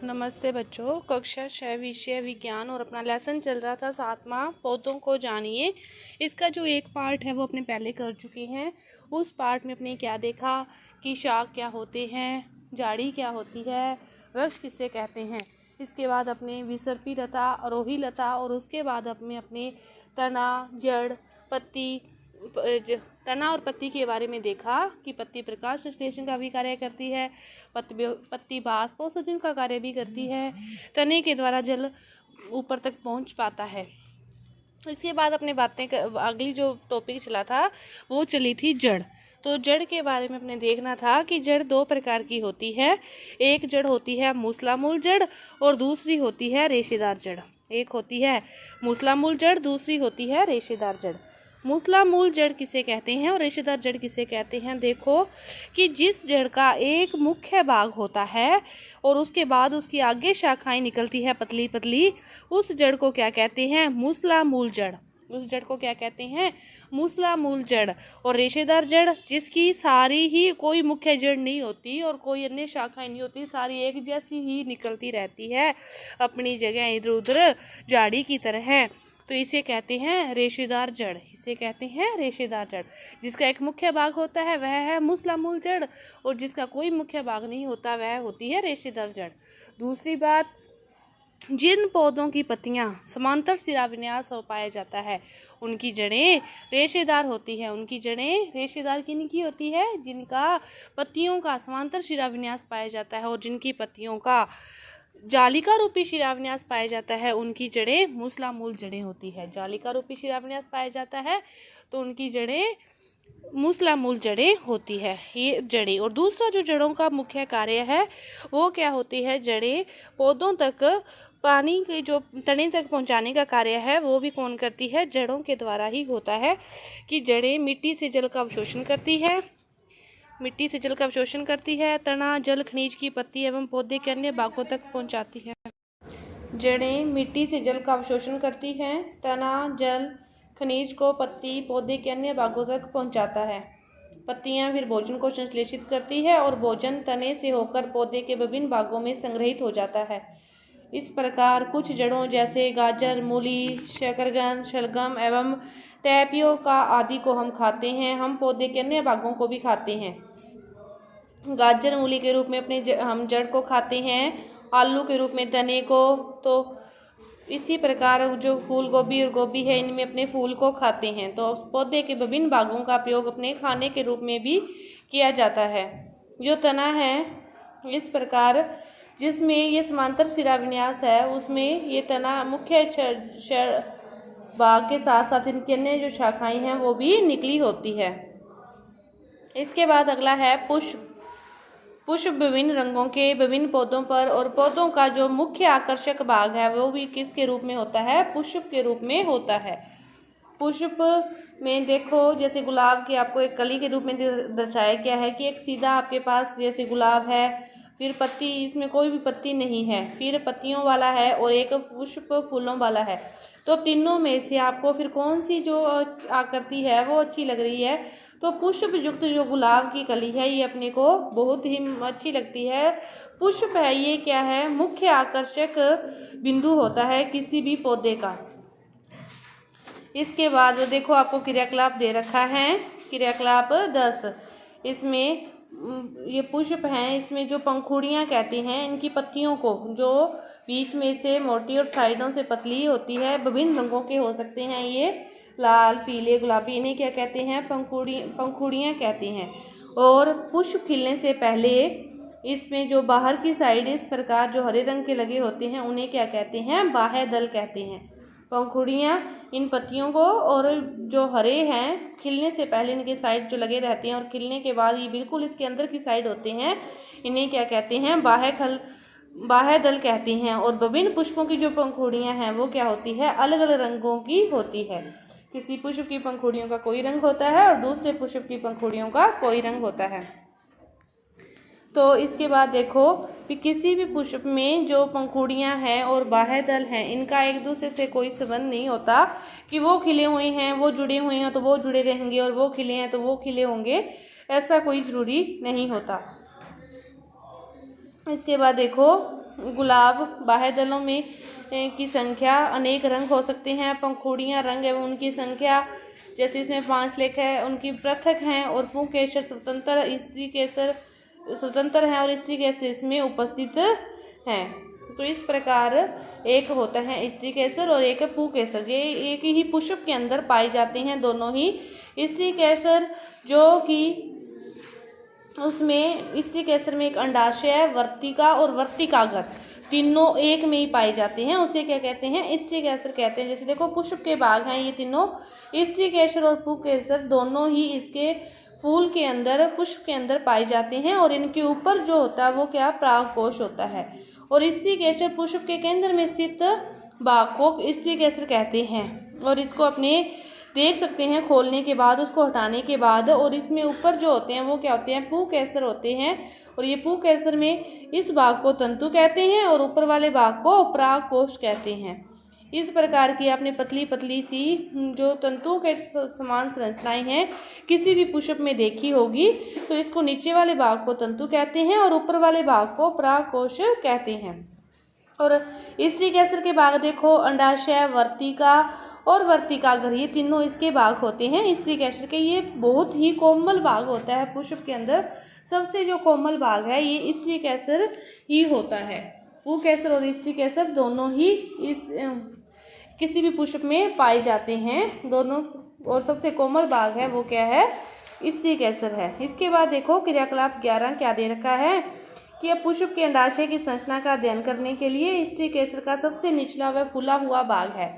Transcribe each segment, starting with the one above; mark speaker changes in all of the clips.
Speaker 1: नमस्ते बच्चों। कक्षा 6 विषय विज्ञान और अपना लेसन चल रहा था 7वां पौधों को जानिए। इसका जो एक पार्ट है वो अपने पहले कर चुके हैं। उस पार्ट में अपने क्या देखा कि शाख क्या होते हैं, झाड़ी क्या होती है, वृक्ष किससे कहते हैं। इसके बाद अपने विसर्पी लता, आरोही लता और उसके बाद अपने तना, जड़, पत्ती, तना और पत्ती के बारे में देखा कि पत्ती प्रकाश संश्लेषण का भी कार्य करती है, पत्ती बाष्पोत्सर्जन का कार्य भी करती है, तने के द्वारा जल ऊपर तक पहुंच पाता है। इसके बाद अपने बातें अगली जो टॉपिक चला था वो चली थी जड़। तो जड़ के बारे में अपने देखना था कि जड़ दो प्रकार की होती है। एक जड़ होती है मूसलामूल जड़ और दूसरी होती है रेशेदार जड़। एक होती है मूसलामूल जड़, दूसरी होती है रेशेदार जड़। मूसलामूल जड़ किसे कहते हैं और रेशेदार जड़ किसे कहते हैं। देखो कि जिस जड़ का एक मुख्य भाग होता है और उसके बाद उसकी आगे शाखाएं निकलती है पतली पतली, उस जड़ को क्या कहते हैं, मूसलामूल जड़। उस जड़ को क्या कहते हैं, मूसलामूल जड़। और रेशेदार जड़ जिसकी सारी ही कोई मुख्य जड़ नहीं होती और कोई अन्य शाखाएं नहीं होती, सारी एक जैसी ही निकलती रहती है अपनी जगह इधर उधर झाड़ी की तरह, तो इसे कहते हैं रेशेदार जड़। इसे कहते हैं रेशेदार जड़। जिसका एक मुख्य भाग होता है वह है मूसलामूल जड़ और जिसका कोई मुख्य भाग नहीं होता वह होती है रेशेदार जड़। दूसरी बात, जिन पौधों की पत्तियां समांतर शिराविन्यास हो पाया जाता है उनकी जड़ें रेशेदार होती है। उनकी जड़ें रेशेदार किनकी होती है, जिनका पत्तियों का समांतर शिराविन्यास पाया जाता है और जिनकी पत्तियों का जालिका रूपी शिराविन्यास पाया जाता है उनकी जड़ें मूसलामूल जड़ें होती है। जालिका रूपी शिराविन्यास पाया जाता है तो उनकी जड़ें मूसलामूल जड़ें होती है, ये जड़ें। और दूसरा जो जड़ों का मुख्य कार्य है वो क्या होती है, जड़ें पौधों तक पानी के जो तने तक पहुंचाने का कार्य है वो भी कौन करती है, जड़ों के द्वारा ही होता है। कि जड़ें मिट्टी से जल का अवशोषण करती है, मिट्टी से जल का अवशोषण करती है, तना जल खनिज की पत्ती एवं पौधे के अन्य भागों तक पहुंचाती है। जड़ें मिट्टी से जल का अवशोषण करती हैं, तना जल खनिज को पत्ती पौधे के अन्य भागों तक पहुंचाता है। पत्तियां फिर भोजन को संश्लेषित करती है और भोजन तने से होकर पौधे के विभिन्न भागों में संग्रहित हो जाता है। इस प्रकार कुछ जड़ों जैसे गाजर, मूली, शकरकंद, शलगम एवं टैपियोका आदि को हम खाते हैं। हम पौधे के अन्य भागों को भी खाते हैं। गाजर मूली के रूप में हम जड़ को खाते हैं, आलू के रूप में तने को, तो इसी प्रकार जो फूल गोभी और गोभी है इनमें अपने फूल को खाते हैं। तो पौधे के विभिन्न भागों का प्रयोग अपने खाने के रूप में भी किया जाता है। जो तना है इस प्रकार जिसमें ये समांतर शिराविन्यास है उसमें ये तना मुख्य भाग के साथ साथ इनकी अन्य जो शाखाएं हैं वो भी निकली होती है। इसके बाद अगला है पुष्प। पुष्प विभिन्न रंगों के विभिन्न पौधों पर और पौधों का जो मुख्य आकर्षक भाग है वो भी किसके रूप में होता है, पुष्प के रूप में होता है। पुष्प में देखो जैसे गुलाब के आपको एक कली के रूप में दर्शाया गया है कि एक सीधा आपके पास जैसे गुलाब है, फिर पत्ती, इसमें कोई भी पत्ती नहीं है, फिर पत्तियों वाला है और एक पुष्प फूलों वाला है। तो तीनों में से आपको फिर कौन सी जो आकृति है वो अच्छी लग रही है, तो पुष्प युक्त जो गुलाब की कली है ये अपने को बहुत ही अच्छी लगती है। पुष्प है ये क्या है, मुख्य आकर्षक बिंदु होता है किसी भी पौधे का। इसके बाद देखो आपको क्रियाकलाप दे रखा है, क्रियाकलाप 10। इसमें ये पुष्प हैं, इसमें जो पंखुड़ियाँ कहते हैं इनकी पत्तियों को जो बीच में से मोटी और साइडों से पतली होती है, विभिन्न रंगों के हो सकते हैं, ये लाल, पीले, गुलाबी, इन्हें क्या कहते हैं, पंखुड़ियाँ कहते हैं। और पुष्प खिलने से पहले इसमें जो बाहर की साइड इस प्रकार जो हरे रंग के लगे होते हैं उन्हें क्या कहते हैं, बाह्य दल कहते हैं। पंखुड़ियाँ इन पत्तियों को, और जो हरे हैं खिलने से पहले इनके साइड जो लगे रहते हैं और खिलने के बाद ये बिल्कुल इसके अंदर की साइड होते हैं, इन्हें क्या कहते हैं, बाह्य दल कहते हैं। और विभिन्न पुष्पों की जो पंखुड़ियाँ हैं वो क्या होती है, अलग अलग रंगों की होती है। किसी पुष्प की पंखुड़ियों का कोई रंग होता है और दूसरे पुष्प की पंखुड़ियों का कोई रंग होता है। तो इसके बाद देखो कि किसी भी पुष्प में जो पंखुड़ियाँ हैं और बाह्य दल हैं इनका एक दूसरे से कोई संबंध नहीं होता कि वो खिले हुए हैं वो जुड़े हुए हैं तो वो जुड़े रहेंगे और वो खिले हैं तो वो खिले होंगे, ऐसा कोई जरूरी नहीं होता। इसके बाद देखो गुलाब बाह्य दलों में की संख्या अनेक रंग हो सकते हैं। पंखुड़ियाँ रंग एवं उनकी संख्या जैसे इसमें 5 लेखा है उनकी पृथक हैं और पुंकेसर स्वतंत्र स्त्री केसर स्वतंत्र हैं और स्त्री केसर इसमें उपस्थित हैं। तो इस प्रकार एक होता है स्त्री केसर और एक पुंकेसर, ये एक ही पुष्प के अंदर पाए जाते हैं दोनों ही। स्त्री केसर जो कि उसमें स्त्री केसर में एक अंडाशय, वर्तिका और वर्तिकागत तीनों एक में ही पाए जाते हैं, उसे क्या कहते हैं? स्त्री केसर कहते हैं। जैसे देखो पुष्प के भाग हैं ये तीनों, स्त्री केसर और पुंकेसर दोनों ही इसके फूल के अंदर पुष्प के अंदर पाए जाते हैं और इनके ऊपर जो होता है वो क्या परागकोश होता है। और स्त्री केसर पुष्प के केंद्र में स्थित भाग को स्त्री केसर कहते हैं और इसको अपने देख सकते हैं खोलने के बाद, उसको हटाने के बाद, और इसमें ऊपर जो होते हैं वो क्या होते हैं? पुंकेसर होते हैं। और ये पुंकेसर में इस भाग को तंतु कहते हैं और ऊपर वाले भाग को परागकोश कहते हैं। इस प्रकार की आपने पतली पतली सी जो तंतुओं के समान संरचनाएं हैं किसी भी पुष्प में देखी होगी, तो इसको नीचे वाले भाग को तंतु कहते हैं और ऊपर वाले भाग को परागकोश कहते हैं। और स्त्री केसर के भाग देखो, अंडाशय, वर्तिका और वर्तिकाग्र, ये तीनों इसके भाग होते हैं स्त्री केसर के। ये बहुत ही कोमल भाग होता है पुष्प के अंदर, सबसे जो कोमल भाग है ये स्त्री केसर ही होता है। पुंकेसर और स्त्री केसर दोनों ही इस किसी भी पुष्प में पाए जाते हैं दोनों, और सबसे कोमल भाग है वो क्या है? स्त्री केसर है। इसके बाद देखो क्रियाकलाप 11 क्या दे रखा है कि अब पुष्प के अंडाशय की संरचना का अध्ययन करने के लिए स्त्री केसर का सबसे निचला व फूला हुआ भाग है।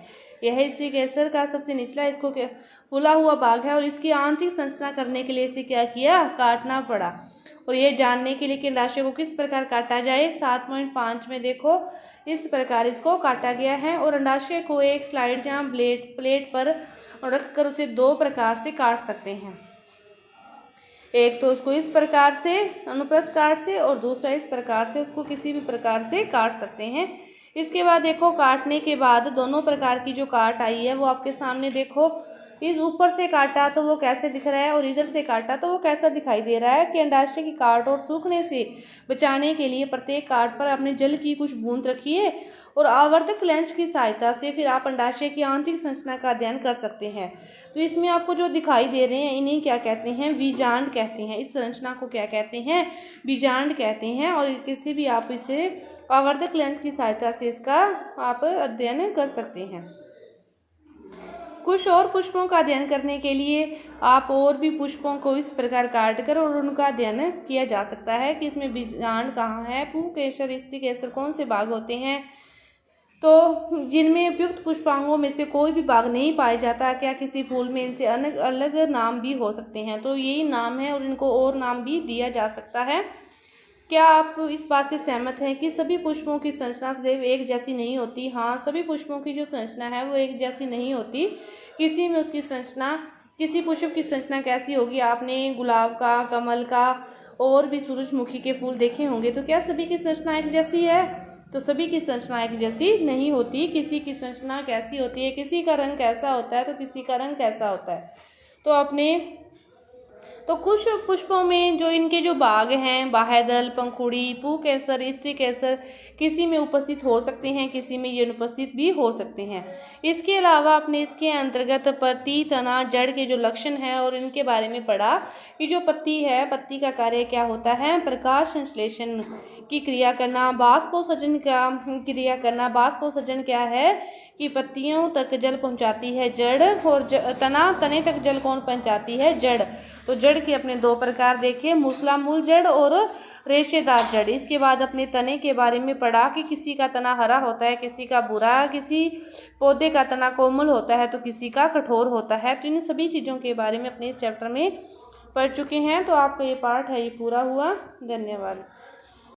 Speaker 1: यह स्त्री केसर का सबसे निचला इसको फूला हुआ भाग है और इसकी आंतरिक संरचना करने के लिए इसे क्या किया? काटना पड़ा। और यह जानने के लिए कि अंडाशय को किस प्रकार काटा जाए 7.5 में देखो इस प्रकार इसको काटा गया है। और अंडाशय को एक स्लाइड जहाँ प्लेट पर रखकर उसे 2 प्रकार से काट सकते हैं। एक तो उसको इस प्रकार से अनुप्रस्थ काट से और दूसरा इस प्रकार से, उसको किसी भी प्रकार से काट सकते हैं। इसके बाद देखो काटने के बाद दोनों प्रकार की जो काट आई है वो आपके सामने देखो, इस ऊपर से काटा तो वो कैसे दिख रहा है और इधर से काटा तो वो कैसा दिखाई दे रहा है कि अंडाशय की काट और सूखने से बचाने के लिए प्रत्येक काट पर आपने जल की कुछ बूंद रखिए और आवर्धक लेंस की सहायता से फिर आप अंडाशय की आंतरिक संरचना का अध्ययन कर सकते हैं। तो इसमें आपको जो दिखाई दे रहे हैं इन्हें क्या कहते हैं? बीजांड कहते हैं। इस संरचना को क्या कहते हैं? बीजांड कहते हैं। और किसी भी आप इसे आवर्धक लेंस की सहायता से इसका आप अध्ययन कर सकते हैं। कुछ और पुष्पों का अध्ययन करने के लिए आप और भी पुष्पों को इस प्रकार काट कर और उनका अध्ययन किया जा सकता है कि इसमें बीजांड कहाँ है, पुंकेसर, स्त्री केसर कौन से भाग होते हैं, तो जिनमें उपयुक्त पुष्पांगों में से कोई भी भाग नहीं पाया जाता, क्या किसी फूल में इनसे अलग अलग नाम भी हो सकते हैं? तो यही नाम है और इनको और नाम भी दिया जा सकता है। क्या आप इस बात से सहमत हैं कि सभी पुष्पों की संरचना सदैव एक जैसी नहीं होती? हाँ, सभी पुष्पों की जो संरचना है वो एक जैसी नहीं होती। किसी में उसकी संरचना, किसी पुष्प की संरचना कैसी होगी? आपने गुलाब का, कमल का और भी सूरजमुखी के फूल देखे होंगे, तो क्या सभी की संरचना एक जैसी है? तो सभी की संरचना एक जैसी नहीं होती। किसी की संरचना कैसी होती है, किसी का रंग कैसा होता है तो किसी का रंग कैसा होता है। तो कुछ पुष्पों में जो इनके जो भाग हैं, बाह्यदल, पंखुड़ी, पुंकेसर, स्त्री केसर, किसी में उपस्थित हो सकते हैं, किसी में ये अनुपस्थित भी हो सकते हैं। इसके अलावा आपने इसके अंतर्गत पत्ती, तना, जड़ के जो लक्षण है और इनके बारे में पढ़ा कि जो पत्ती है, पत्ती का कार्य क्या होता है? प्रकाश संश्लेषण की क्रिया करना, बाष्पोत्सर्जन का क्रिया करना। बाष्पोत्सर्जन क्या है कि पत्तियों तक जल पहुंचाती है जड़, और तने तक जल कौन पहुंचाती है? जड़। तो जड़ के अपने 2 प्रकार देखे, मूसलामूल जड़ और रेशेदार जड़। इसके बाद अपने तने के बारे में पढ़ा कि किसी का तना हरा होता है, किसी का भूरा, किसी पौधे का तना कोमल होता है तो किसी का कठोर होता है। तो इन सभी चीज़ों के बारे में अपने चैप्टर में पढ़ चुके हैं। तो आपका ये पाठ है ये पूरा हुआ। धन्यवाद।